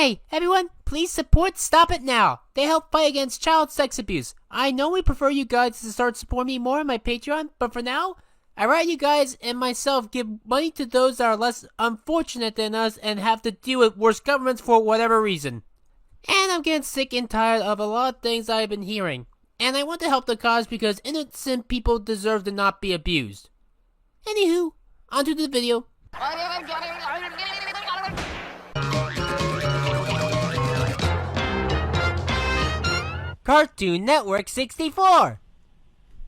Hey, everyone, please support Stop It Now. They help fight against child sex abuse. I know we prefer you guys to start supporting me more on my Patreon, but for now, I'd rather you guys and myself give money to those that are less unfortunate than us and have to deal with worse governments for whatever reason. And I'm getting sick and tired of a lot of things I've been hearing. And I want to help the cause because innocent people deserve to not be abused. Anywho, onto the video. Cartoon Network 64.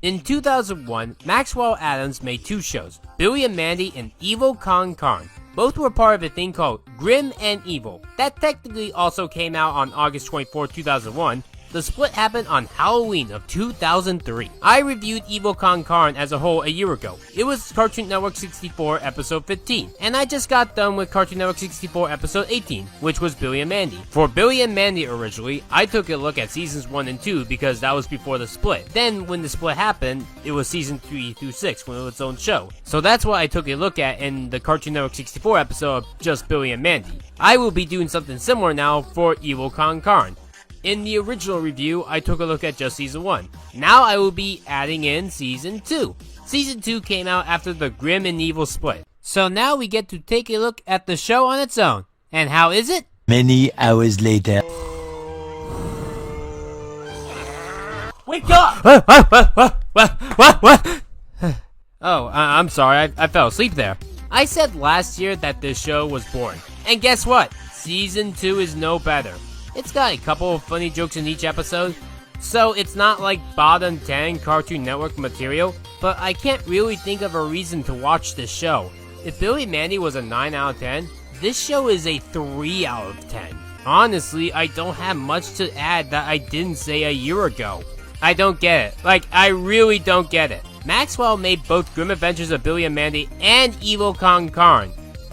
In 2001, Maxwell Adams made two shows, Billy and Mandy and Evil Con Carne. Both were part of a thing called Grim and Evil, that technically also came out on August 24, 2001. The split happened on Halloween of 2003. I reviewed Evil Con Carne as a whole a year ago. It was Cartoon Network 64 episode 15, and I just got done with Cartoon Network 64 episode 18, which was Billy and Mandy. For Billy and Mandy originally, I took a look at seasons 1 and 2 because that was before the split. Then when the split happened, it was season 3 through 6 when it was its own show. So that's what I took a look at in the Cartoon Network 64 episode of just Billy and Mandy. I will be doing something similar now for Evil Con Carne. In the original review, I took a look at just Season 1. Now I will be adding in Season 2. Season 2 came out after the Grim and Evil split. So now we get to take a look at the show on its own. And how is it? Many hours later. Wake up! What? Oh, I'm sorry, I fell asleep there. I said last year that this show was boring. And guess what? Season 2 is no better. It's got a couple of funny jokes in each episode, so it's not like bottom 10 Cartoon Network material, but I can't really think of a reason to watch this show. If Billy and Mandy was a 9 out of 10, this show is a 3 out of 10. Honestly, I don't have much to add that I didn't say a year ago. I don't get it. Like, I really don't get it. Maxwell made both Grim Adventures of Billy and Mandy and Evil Con Carne.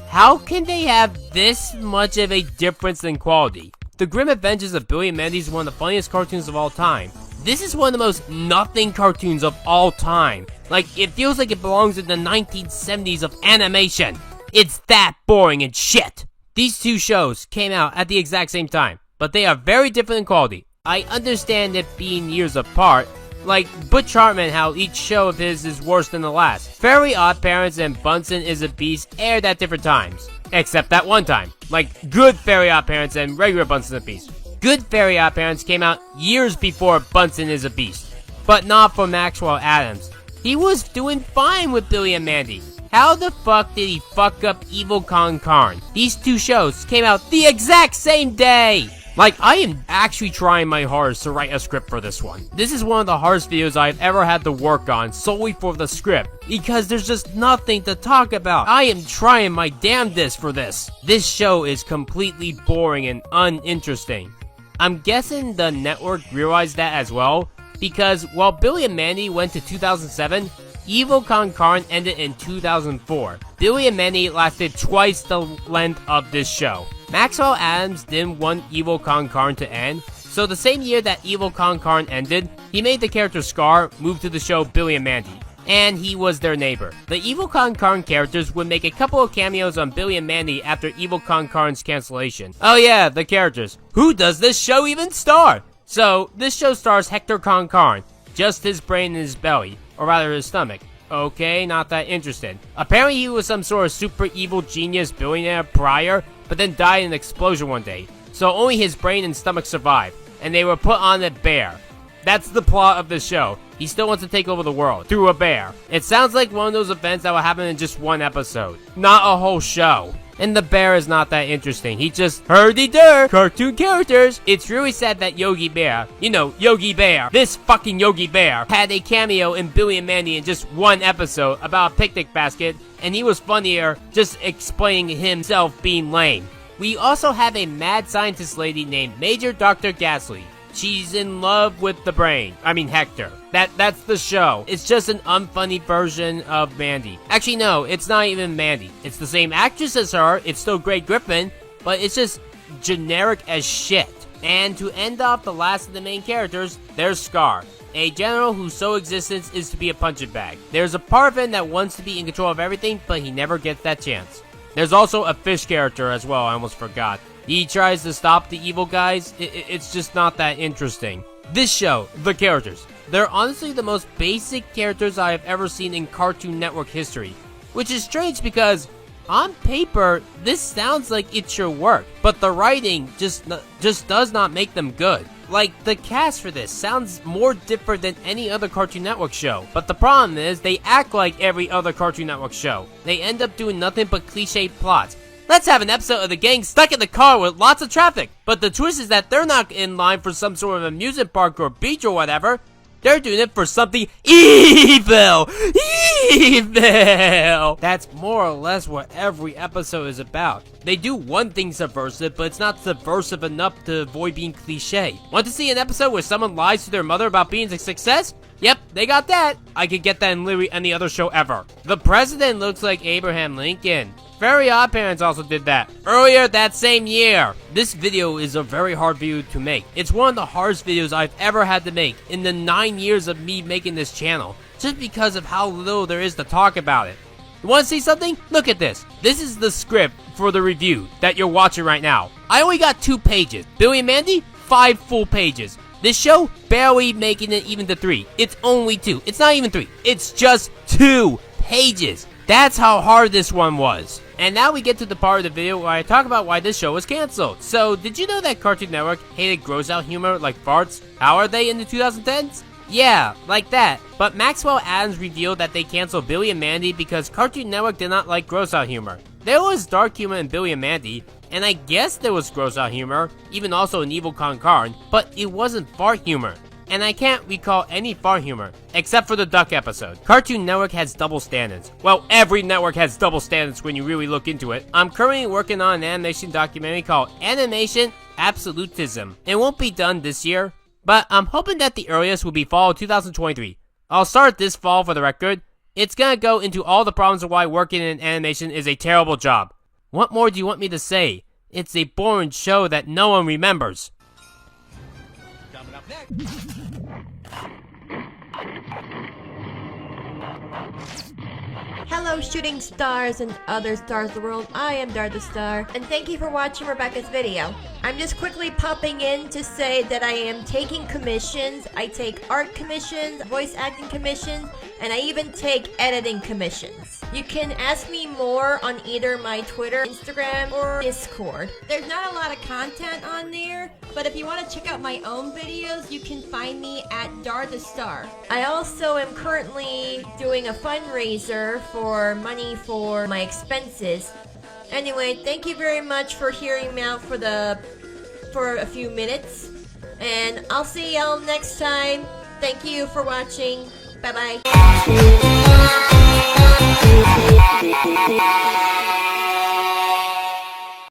How can they have this much of a difference in quality? The Grim Adventures of Billy and Mandy is one of the funniest cartoons of all time. This is one of the most nothing cartoons of all time. Like, it feels like it belongs in the 1970s of animation. It's that boring and shit. These two shows came out at the exact same time, but they are very different in quality. I understand it being years apart, like Butch Hartman, how each show of his is worse than the last. Fairly Odd Parents and Bunsen is a Beast aired at different times. Except that one time. Like, Good Fairly Odd Parents and regular Bunsen is a Beast. Good Fairly Odd Parents came out years before Bunsen is a Beast. But not for Maxwell Adams. He was doing fine with Billy and Mandy. How the fuck did he fuck up Evil Con Carne? These two shows came out the exact same day! Like, I am actually trying my hardest to write a script for this one. This is one of the hardest videos I've ever had to work on solely for the script, because there's just nothing to talk about. I am trying my damnedest for this. This show is completely boring and uninteresting. I'm guessing the network realized that as well, because while Billy and Mandy went to 2007, Evil Con Carne ended in 2004. Billy and Mandy lasted twice the length of this show. Maxwell Adams didn't want Evil Con Carne to end, so the same year that Evil Con Carne ended, he made the character Scar move to the show Billy and Mandy, and he was their neighbor. The Evil Con Carne characters would make a couple of cameos on Billy and Mandy after Evil Con Carne's cancellation. Oh yeah, the characters. Who does this show even star? So, this show stars Hector Con Carne, just his brain in his belly, or rather his stomach. Okay, not that interested. Apparently he was some sort of super evil genius billionaire prior, but then died in an explosion one day. So only his brain and stomach survived, and they were put on a bear. That's the plot of the show. He still wants to take over the world, through a bear. It sounds like one of those events that will happen in just one episode, not a whole show. And the bear is not that interesting. He just, hurdy-dur, cartoon characters. It's really sad that Yogi Bear, you know, Yogi Bear, this fucking Yogi Bear, had a cameo in Billy and Mandy in just one episode about a picnic basket, and he was funnier just explaining himself being lame. We also have a mad scientist lady named Major Dr. Ghastly. She's in love with the brain. I mean Hector. That's the show. It's just an unfunny version of Mandy. Actually, no, it's not even Mandy. It's the same actress as her. It's still Greg Griffin, but it's just generic as shit. And to end off the last of the main characters, there's Scar, a general whose sole existence is to be a punching bag. There's a part of him that wants to be in control of everything, but he never gets that chance. There's also a fish character as well, I almost forgot. He tries to stop the evil guys. It's just not that interesting. This show, the characters, they're honestly the most basic characters I have ever seen in Cartoon Network history. Which is strange because, on paper, this sounds like it should work, but the writing just does not make them good. Like, the cast for this sounds more different than any other Cartoon Network show, but the problem is, they act like every other Cartoon Network show. They end up doing nothing but cliche plots. Let's have an episode of the gang stuck in the car with lots of traffic, but the twist is that they're not in line for some sort of amusement park or beach or whatever. They're doing it for something evil! Evil! That's more or less what every episode is about. They do one thing subversive, but it's not subversive enough to avoid being cliche. Want to see an episode where someone lies to their mother about being a success? Yep, they got that. I could get that in literally any other show ever. The president looks like Abraham Lincoln. Very Odd Parents also did that earlier that same year. This video is a very hard video to make. It's one of the hardest videos I've ever had to make in the 9 years of me making this channel, just because of how little there is to talk about it. You want to see something? Look at this. This is the script for the review that you're watching right now. I only got 2 pages. Billy and Mandy, 5 full pages. This show, barely making it even to 3. It's only 2. It's not even 3. It's just 2 pages. That's how hard this one was. And now we get to the part of the video where I talk about why this show was canceled. So, did you know that Cartoon Network hated gross-out humor like farts? How are they in the 2010s? Yeah, like that. But Maxwell Adams revealed that they canceled Billy and Mandy because Cartoon Network did not like gross-out humor. There was dark humor in Billy and Mandy, and I guess there was gross-out humor, even also in Evil Con Carne, but it wasn't fart humor. And I can't recall any fart humor, except for the duck episode. Cartoon Network has double standards. Well, every network has double standards when you really look into it. I'm currently working on an animation documentary called Animation Absolutism. It won't be done this year, but I'm hoping that the earliest will be fall 2023. I'll start this fall for the record. It's gonna go into all the problems of why working in animation is a terrible job. What more do you want me to say? It's a boring show that no one remembers. Coming up next. Hello shooting stars and other stars of the world, I am Dar the Star, and thank you for watching Rebecca's video. I'm just quickly popping in to say that I am taking commissions. I take art commissions, voice acting commissions, and I even take editing commissions. You can ask me more on either my Twitter, Instagram, or Discord. There's not a lot of content on there, but if you want to check out my own videos, you can find me at Dar the Star. I also am currently doing a fundraiser for money for my expenses. Anyway, thank you very much for hearing me out for a few minutes, and I'll see y'all next time. Thank you for watching. Bye bye.